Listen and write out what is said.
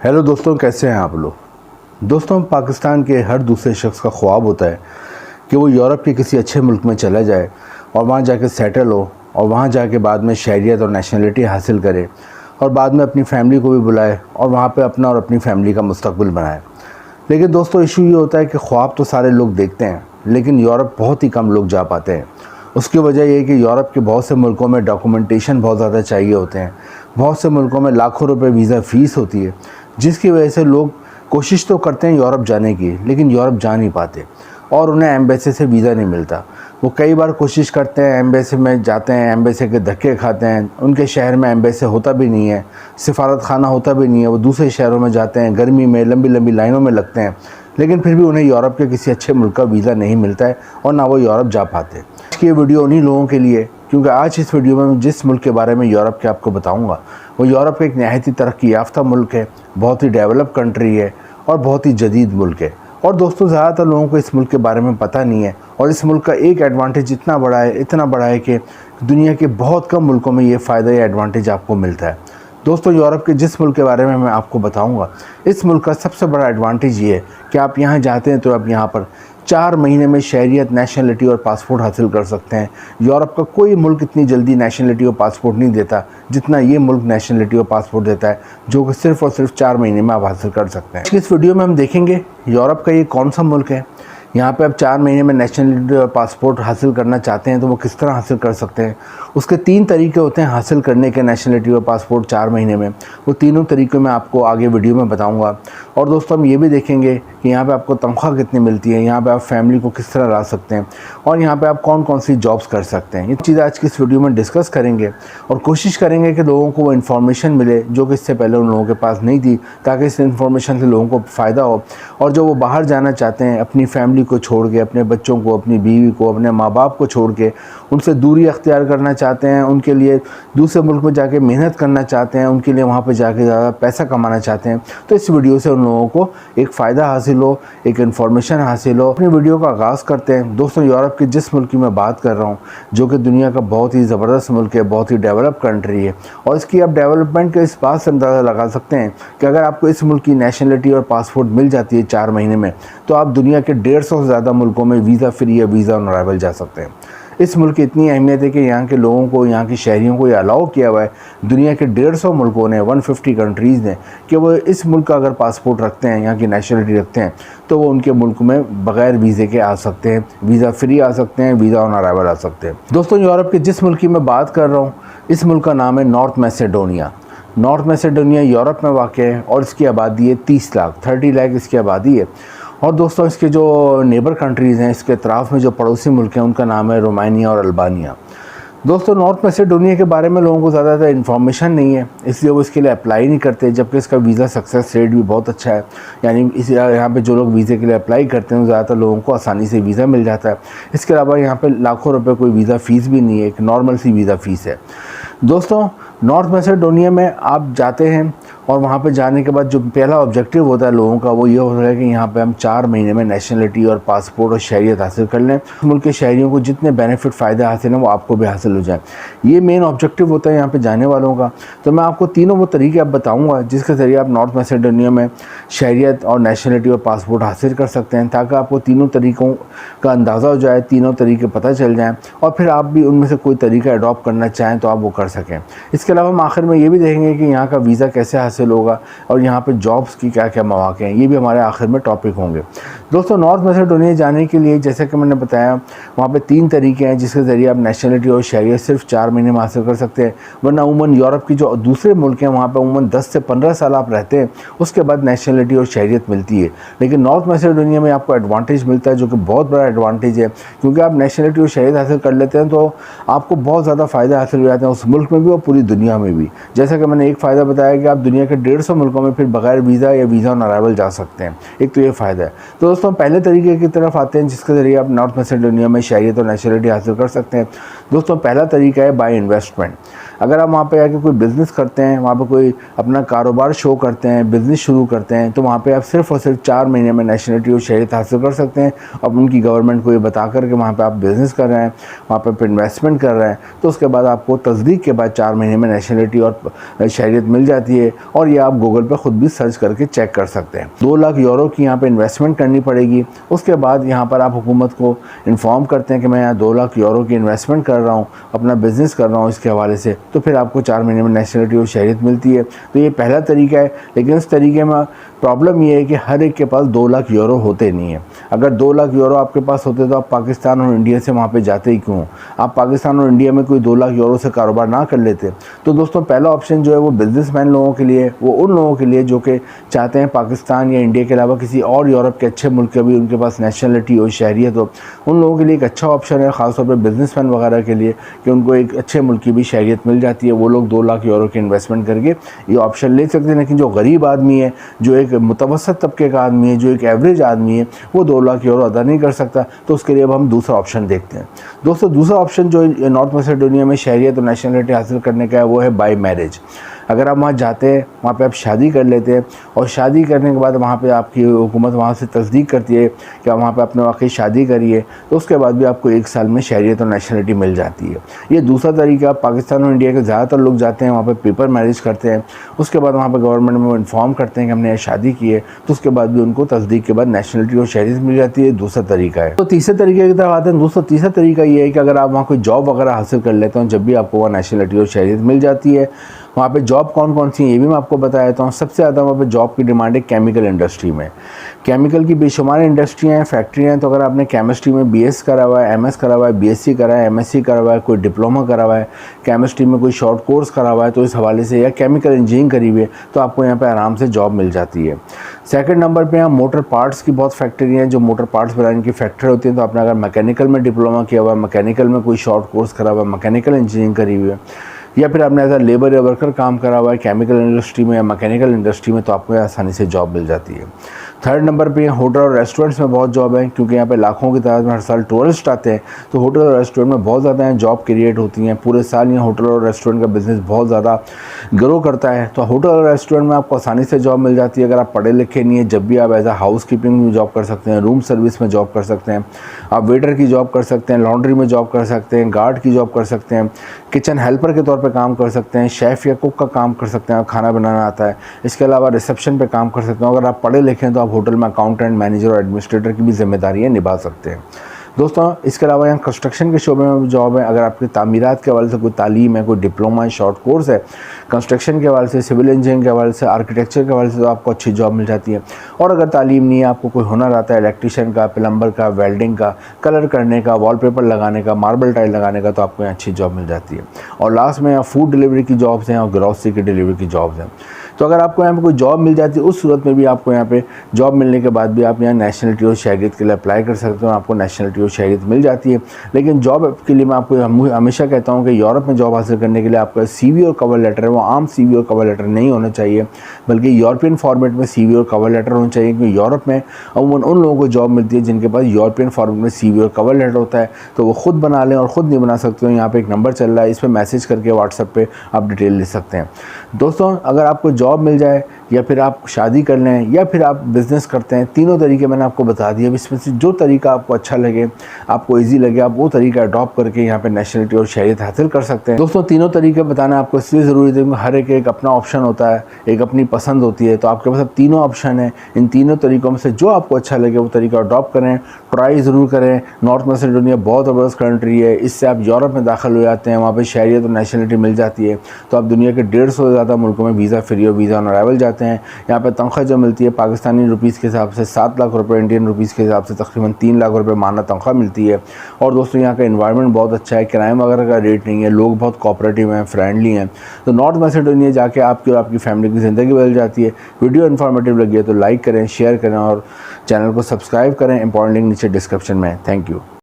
Hello दोस्तों, कैसे हैं आप लोग। दोस्तों, पाकिस्तान के हर दूसरे शख्स का ख्वाब होता है कि वो यूरोप के किसी अच्छे मुल्क में चला जाए और वहाँ जाके सेटल हो और वहाँ जाके बाद में शहरियत और नेशनलिटी हासिल करे और बाद में अपनी फैमिली को भी बुलाए और वहाँ पे अपना और अपनी फैमिली का मुस्तकबिल बनाए। लेकिन दोस्तों, इशू ये होता है कि ख्वाब तो सारे लोग देखते हैं, लेकिन यूरोप बहुत ही कम लोग जा पाते हैं। उसकी वजह ये है कि यूरोप के बहुत से मुल्कों में डॉक्यूमेंटेशन बहुत ज़्यादा चाहिए होते हैं। बहुत से मुल्कों में लाखों रुपए वीज़ा फ़ीस होती है, जिसकी वजह से लोग कोशिश तो करते हैं यूरोप जाने की, लेकिन यूरोप जा नहीं पाते और उन्हें एम्बेसी से वीज़ा नहीं मिलता। वो कई बार कोशिश करते हैं, एम्बेसी में जाते हैं, एम्बेसी के धक्के खाते हैं। उनके शहर में एम्बेसी होता भी नहीं है, सिफारत खाना होता भी नहीं है। वो दूसरे शहरों में जाते हैं, गर्मी में लंबी लंबी लाइनों में लगते हैं, लेकिन फिर भी उन्हें यूरोप के किसी अच्छे मुल्क का वीज़ा नहीं मिलता है और ना वो यूरोप जा पाते। ये वीडियो उन्हीं लोगों के लिए, क्योंकि आज इस वीडियो में जिस मुल्क के बारे में यूरोप के आपको बताऊंगा वो यूरोप का एक नहायत ही तरक्की याफ्ता मुल्क है, बहुत ही डेवलप कंट्री है और बहुत ही जदीद मुल्क है। और दोस्तों, ज़्यादातर लोगों को इस मुल्क के बारे में पता नहीं है और इस मुल्क का एक एडवांटेज इतना बड़ा है कि दुनिया के बहुत कम मुल्कों में ये फ़ायदा या एडवांटेज आपको मिलता है। दोस्तों, यूरोप के जिस मुल्क के बारे में मैं आपको बताऊंगा, इस मुल्क का सबसे बड़ा एडवांटेज ये है कि आप यहाँ जाते हैं तो आप यहाँ पर 4 महीने में शहरियत, नेशनलिटी और पासपोर्ट हासिल कर सकते हैं। यूरोप का कोई मुल्क इतनी जल्दी नेशनलिटी और पासपोर्ट नहीं देता जितना ये मुल्क नेशनलिटी और पासपोर्ट देता है, जो कि सिर्फ़ और सिर्फ 4 महीने में आप हासिल कर सकते हैं। इस वीडियो में हम देखेंगे यूरोप का ये कौन सा मुल्क है, यहाँ पे आप 4 महीने में नेशनलिटी और पासपोर्ट हासिल करना चाहते हैं तो वो किस तरह हासिल कर सकते हैं। उसके 3 तरीके होते हैं हासिल करने के नेशनलिटी और पासपोर्ट 4 महीने में। वो तीनों तरीक़ों में आपको आगे वीडियो में बताऊंगा। और दोस्तों, हम ये भी देखेंगे कि यहाँ पे आपको तनख्वाह कितनी मिलती है, यहाँ पे आप फैमिली को किस तरह ला सकते हैं और यहाँ पे आप कौन कौन सी जॉब्स कर सकते हैं। ये चीज़ें आज की इस वीडियो में डिस्कस करेंगे और कोशिश करेंगे कि लोगों को वो इन्फॉर्मेशन मिले जो कि इससे पहले उन लोगों के पास नहीं थी, ताकि इस इन्फॉर्मेशन से लोगों को फ़ायदा हो। और जो वो बाहर जाना चाहते हैं, अपनी फैमिली को छोड़ के, अपने बच्चों को, अपनी बीवी को, अपने माँ बाप को छोड़ के उनसे दूरी अख्तियार करना चाहते हैं, उनके लिए दूसरे मुल्क में जाके मेहनत करना चाहते हैं, उनके लिए वहाँ पे जाके ज़्यादा पैसा कमाना चाहते हैं, तो इस वीडियो से उन लोगों को एक फ़ायदा हासिल हो, एक इन्फॉर्मेशन हासिल हो। अपनी वीडियो का आगाज़ करते हैं। दोस्तों, यूरोप के जिस मुल्क की मैं बात कर रहा हूँ, जो कि दुनिया का बहुत ही ज़बरदस्त मुल्क है, बहुत ही डेवलप कंट्री है, और इसकी आप डेवलपमेंट के इस बात से अंदाज़ा लगा सकते हैं कि अगर आपको इस मुल्क की नेशनलिटी और पासपोर्ट मिल जाती है 4 महीने में, तो आप दुनिया के 150 से ज़्यादा मुल्कों में वीज़ा फ्री या वीज़ा ऑन अराइवल जा सकते हैं। इस मुल्क की इतनी अहमियत है कि यहाँ के लोगों को, यहाँ की शहरियों को ये अलाउ किया हुआ है दुनिया के 150 मुल्कों ने, 150 कंट्रीज़ ने, कि वो इस मुल्क का अगर पासपोर्ट रखते हैं, यहाँ की नेशनलिटी रखते हैं, तो वो उनके मुल्क में बग़ैर वीज़े के आ सकते हैं, वीज़ा फ्री आ सकते हैं, वीज़ा ऑन अराइवल आ सकते हैं। दोस्तों, यूरोप के जिस मुल्क की मैं बात कर रहा हूँ, इस मुल्क का नाम है North Macedonia. North Macedonia Europe में वाक़ है और इसकी आबादी है 30 लाख इसकी आबादी है। और दोस्तों, इसके जो नेबर कंट्रीज़ हैं, इसके अतराफ़ में जो पड़ोसी मुल्क हैं, उनका नाम है रोमानिया और अल्बानिया। दोस्तों, नॉर्थ मैसेडोनिया के बारे में लोगों को ज़्यादा इन्फॉर्मेशन नहीं है, इसलिए वो इसके लिए अप्लाई नहीं करते, जबकि इसका वीज़ा सक्सेस रेट भी बहुत अच्छा है। यानी इस यहाँ पे जो लोग वीज़े के लिए अप्लाई करते हैं, ज़्यादातर लोगों को आसानी से वीज़ा मिल जाता है। इसके अलावा यहाँ पे लाखों रुपए कोई वीज़ा फ़ीस भी नहीं है, एक नॉर्मल सी वीज़ा फ़ीस है। दोस्तों, नॉर्थ मैसेडोनिया में आप जाते हैं और वहाँ पे जाने के बाद जो पहला ऑब्जेक्टिव होता है लोगों का, वो ये होता है कि यहाँ पे हम 4 महीने में नेशनलिटी और पासपोर्ट और शहरियत हासिल कर लें। मुल्क के शहरियों को जितने बेनिफिट फ़ायदे हासिल हैं वो आपको भी हासिल हो जाए, ये मेन ऑब्जेक्टिव होता है यहाँ पे जाने वालों का। तो मैं आपको तीनों वो तरीके अब बताऊँगा जिसके ज़रिए आप नॉर्थ मैसेडोनिया में शहरियत और नेशनलिटी और पासपोर्ट हासिल कर सकते हैं, ताकि आपको तीनों तरीक़ों का अंदाज़ा हो जाए, तीनों तरीके पता चल जाएँ और फिर आप भी उनमें से कोई तरीका अडॉप्ट करना चाहें तो आप वो कर सकें। इसके अलावा हम आखिर में ये भी देखेंगे कि यहाँ का वीज़ा कैसे हासिल होगा और यहाँ पे जॉब्स की क्या क्या मौके हैं, ये भी हमारे आखिर में टॉपिक होंगे। दोस्तों, नॉर्थ मैसेडोनिया जाने के लिए, जैसे कि मैंने बताया, वहाँ पे 3 तरीके हैं जिसके ज़रिए आप नेशनलिटी और शहरियत सिर्फ 4 महीने में हासिल कर सकते हैं। वरना उमूमन यूरोप की जो दूसरे मुल्क हैं वहाँ पर उमूमन 10 से 15 साल आप रहते हैं, उसके बाद नेशनलिटी और शहरियत मिलती है। लेकिन नॉर्थ मैसेडोनिया में आपको एडवांटेज मिलता है, जो कि बहुत बड़ा एडवांटेज है, क्योंकि आप नेशनलिटी और शहरियत हासिल कर लेते हैं तो आपको बहुत ज़्यादा फ़ायदा हासिल हो जाते हैं उस मुल्क में भी और पूरी दुनिया में भी। जैसा कि मैंने एक फ़ायदा बताया कि आप दुनिया के 150 मुल्कों में फिर बगैर वीज़ा या वीज़ा ऑन अराइवल जा सकते हैं, एक तो ये फ़ायदा है। तो दोस्तों, पहले तरीके की तरफ आते हैं जिसके ज़रिए आप नॉर्थ मैसेडोनिया में शहरियत और नेशनलिटी हासिल कर सकते हैं। दोस्तों, पहला तरीका है बाय इन्वेस्टमेंट। अगर आप वहाँ पे आके कोई बिज़नेस करते हैं, वहाँ पे कोई अपना कारोबार शो करते हैं, बिज़नेस शुरू करते हैं, तो वहाँ पे आप सिर्फ़ और सिर्फ 4 महीने में नेशनलिटी और शहरियत हासिल कर सकते हैं। अब उनकी गवर्नमेंट को ये बता कर के वहाँ पे आप बिज़नेस कर रहे हैं, वहाँ पे इन्वेस्टमेंट कर रहे हैं, तो उसके बाद आपको तस्दीक के बाद 4 महीने में नेशनलिटी और शहरियत मिल जाती है। और ये आप गूगल पर ख़ुद भी सर्च करके चेक कर सकते हैं। 2 लाख यूरो की यहाँ पे इन्वेस्टमेंट करनी पड़ेगी। उसके बाद यहाँ पर आप हुकूमत को इन्फॉर्म करते हैं कि मैं यहाँ 2 लाख यूरो की इन्वेस्टमेंट कर रहा हूँ, अपना बिज़नेस कर रहा हूँ इसके हवाले से, तो फिर आपको 4 महीने में नेशनलिटी और शहरियत मिलती है। तो ये पहला तरीका है। लेकिन इस तरीके में प्रॉब्लम ये है कि हर एक के पास 2 लाख यूरो होते नहीं है। अगर 2 लाख यूरो आपके पास होते तो आप पाकिस्तान और इंडिया से वहाँ पे जाते ही क्यों? आप पाकिस्तान और इंडिया में कोई 2 लाख यूरो से कारोबार ना कर लेते? तो दोस्तों पहला ऑप्शन जो है वो बिजनेसमैन लोगों के लिए, वो उन लोगों के लिए जो कि चाहते हैं पाकिस्तान या इंडिया के अलावा किसी और यूरोप के अच्छे मुल्क के भी उनके पास नेशनलिटी हो, शहरियत हो, उन लोगों के लिए एक अच्छा ऑप्शन है, ख़ासतौर पर बिजनेसमैन वगैरह के लिए, कि उनको एक अच्छे मुल्क की भी शहरियत मिल जाती है। वो लोग 2 लाख यूरो की इन्वेस्टमेंट करके ये ऑप्शन ले सकते हैं। लेकिन जो गरीब आदमी है, जो एक मुतवसत तबके का आदमी है, जो एक एवरेज आदमी है, वो 2 लाख यूरो अदा नहीं कर सकता। तो उसके लिए अब हम दूसरा ऑप्शन देखते हैं। दोस्तों दूसरा ऑप्शन जो नॉर्थ मैसेडोनिया में शहरियत और नेशनलिटी हासिल करने का है वो है बाय मैरिज। अगर आप वहाँ जाते हैं, वहाँ पे आप शादी कर लेते हैं और शादी करने के बाद वहाँ पे आपकी हुकूमत वहाँ से तस्दीक करती है कि आप वहाँ पे आपने वाकई शादी करी है, तो उसके बाद भी आपको 1 साल में शहरियत और नेशनलिटी मिल जाती है। ये दूसरा तरीका। पाकिस्तान और इंडिया के ज़्यादातर लोग जाते हैं, वहाँ पे पेपर मैरिज करते हैं, उसके बाद वहाँ पर गवर्नमेंट में इन्फॉर्म करते हैं कि हमने शादी की है, तो उसके बाद भी उनको तस्दीक के बाद नेशनलिटी और शहरियत मिल जाती है। दूसरा तरीका है। तो तीसरे तरीके की तरफ आते हैं। दोस्तों तीसरा तरीका ये है कि अगर आप वहाँ कोई जॉब वगैरह हासिल कर लेते हैं, जब भी आपको वहाँ नेशनलिटी और शहरियत मिल जाती है। वहाँ पे जॉब कौन कौन सी है ये भी मैं आपको बता देता हूँ। सबसे ज़्यादा वहाँ पे जॉब की डिमांड है केमिकल इंडस्ट्री में। केमिकल की बेशुमार इंडस्ट्रियाँ हैं, फैक्ट्रियाँ हैं। तो अगर आपने केमिस्ट्री में BS करा हुआ है, MS करा हुआ है, BSc करा है, MSc करा हुआ है, कोई डिप्लोमा करा हुआ है, केमिस्ट्री में कोई शॉर्ट कोर्स करा हुआ है, तो इस हवाले से, या केमिकल इंजीनियरिंग करी हुई है, तो आपको यहाँ पर आराम से जॉब मिल जाती है। सेकंड नंबर पे यहाँ मोटर पार्ट्स की बहुत फैक्ट्री हैं, जो मोटर पार्ट्स बनाने की फैक्ट्री होती है। तो आपने अगर मैकेनिकल में डिप्लोमा किया हुआ है, मैकेनिकल में कोई शॉर्ट कोर्स करा हुआ है, मैकेनिकल इंजीनियरिंग करी हुई है, या फिर आपने एज अ लेबर या वर्कर काम करा हुआ है केमिकल इंडस्ट्री में या मैकेनिकल इंडस्ट्री में, तो आपको आसानी से जॉब मिल जाती है। थर्ड नंबर पे होटल और रेस्टोरेंट्स में बहुत जॉब है, क्योंकि यहाँ पे लाखों की तादाद में हर साल टूरिस्ट आते हैं। तो होटल और रेस्टोरेंट में बहुत ज़्यादा जॉब क्रिएट होती हैं। पूरे साल यहाँ होटल और रेस्टोरेंट का बिज़नेस बहुत ज़्यादा ग्रो करता है। तो होटल और रेस्टोरेंट में आपको आसानी से जॉब मिल जाती है। अगर आप पढ़े लिखे नहीं है, जब भी आप एज अ हाउस कीपिंग में जॉब कर सकते हैं, रूम सर्विस में जॉब कर सकते हैं, आप वेटर की जॉब कर सकते हैं, लॉन्ड्री में जॉब कर सकते हैं, गार्ड की जॉब कर सकते हैं, किचन हेल्पर के तौर पर काम कर सकते हैं, शेफ़ या कुक का काम कर सकते हैं, खाना बनाना आता है। इसके अलावा रिसेप्शन पे काम कर सकते हैं। अगर आप पढ़े लिखे हैं तो आप होटल में अकाउंटेंट, मैनेजर और एडमिनिस्ट्रेटर की भी जिम्मेदारियां निभा सकते हैं। दोस्तों इसके अलावा यहाँ कंस्ट्रक्शन के शोबे में भी जॉब है। अगर आपकी तामीरात के हवाले से कोई तालीम है, कोई डिप्लोमा है, शॉर्ट कोर्स है, कंस्ट्रक्शन के हवाले से, सिविल इंजीनियरिंग के हवाले से, आर्किटेक्चर के हवाले से, तो आपको अच्छी जॉब मिल जाती है। और अगर तालीम नहीं है, आपको कोई हुनर आता है इलेक्ट्रीशियन का, प्लम्बर का, वेल्डिंग का, कलर करने का, वॉलपेपर लगाने का, मार्बल टाइल लगाने का, तो आपको यहाँ अच्छी जॉब मिल जाती है। और लास्ट में यहाँ फूड डिलीवरी की जॉब्स हैं और ग्रॉसरी की डिलीवरी की जॉब्स हैं। तो अगर आपको यहाँ पे कोई जॉब मिल जाती है, उस सूरत में भी आपको यहाँ पे जॉब मिलने के बाद भी आप यहाँ नेशनलिटी और शहरियत के लिए अप्लाई कर सकते हो, आपको नेशनलिटी और शहरियत मिल जाती है। लेकिन जॉब के लिए मैं आपको हमेशा कहता हूँ कि यूरोप में जॉब हासिल करने के लिए आपका CV और कवर लेटर है, वो आम CV और कवर लेटर नहीं होना चाहिए, बल्कि यूरोपियन फॉर्मेट में CV और कवर लेटर होना चाहिए। क्योंकि यूरोप में अमूमन उन लोगों को जॉब मिलती है जिनके पास यूरोपियन फॉर्मेट में CV और कवर लेटर होता है। तो वो खुद बना लें, और ख़ुद नहीं बना सकते हो, यहाँ पर एक नंबर चल रहा है, इस पर मैसेज करके व्हाट्सएप पर आप डिटेल ले सकते हैं। दोस्तों अगर आपको जॉब मिल जाए, या फिर आप शादी कर लें, या फिर आप बिज़नेस करते हैं, तीनों तरीके मैंने आपको बता दिए। इसमें से जो तरीका आपको अच्छा लगे, आपको इजी लगे, आप वो तरीका अडॉप्ट करके यहाँ पे नेशनलिटी और शहरियत हासिल कर सकते हैं। दोस्तों तीनों तरीके बताना आपको इसलिए ज़रूरी है क्योंकि हर एक अपना ऑप्शन होता है, एक अपनी पसंद होती है। तो आपके पास अब तीनों ऑप्शन है, इन तीनों तरीक़ों में से जो आपको अच्छा लगे वो तरीका अडॉप्ट करें, ट्राई ज़रूर करें। नॉर्थ मैसेडोनिया बहुत ज़बरदस्त कंट्री है, इससे आप यूरोप में दाखिल हो जाते हैं, वहाँ पर शहरियत और नेशनलिटी मिल जाती है। तो आप दुनिया के 150 से ज़्यादा मुल्कों में वीज़ा फ्री और वीज़ा ऑन अराइवल जाते हैं। यहाँ पे तनख्वाह जो मिलती है पाकिस्तानी रुपीस के हिसाब से 7 लाख रुपए, इंडियन रुपीस के हिसाब से तकरीबन 3 लाख रुपए माना तनख्वाह मिलती है। और दोस्तों यहाँ का एनवायरनमेंट बहुत अच्छा है, क्राइम वगैरह का रेट नहीं है, लोग बहुत कोऑपरेटिव हैं, फ्रेंडली हैं। तो नॉर्थ मैसेडोनिया जाके आपकी और आपकी फैमिली की ज़िंदगी बदल जाती है। वीडियो इन्फॉर्मेटिव लगी है तो लाइक करें, शेयर करें और चैनल को सब्सक्राइब करें। इंपॉर्टेंट लिंक नीचे डिस्क्रिप्शन में है। Thank you.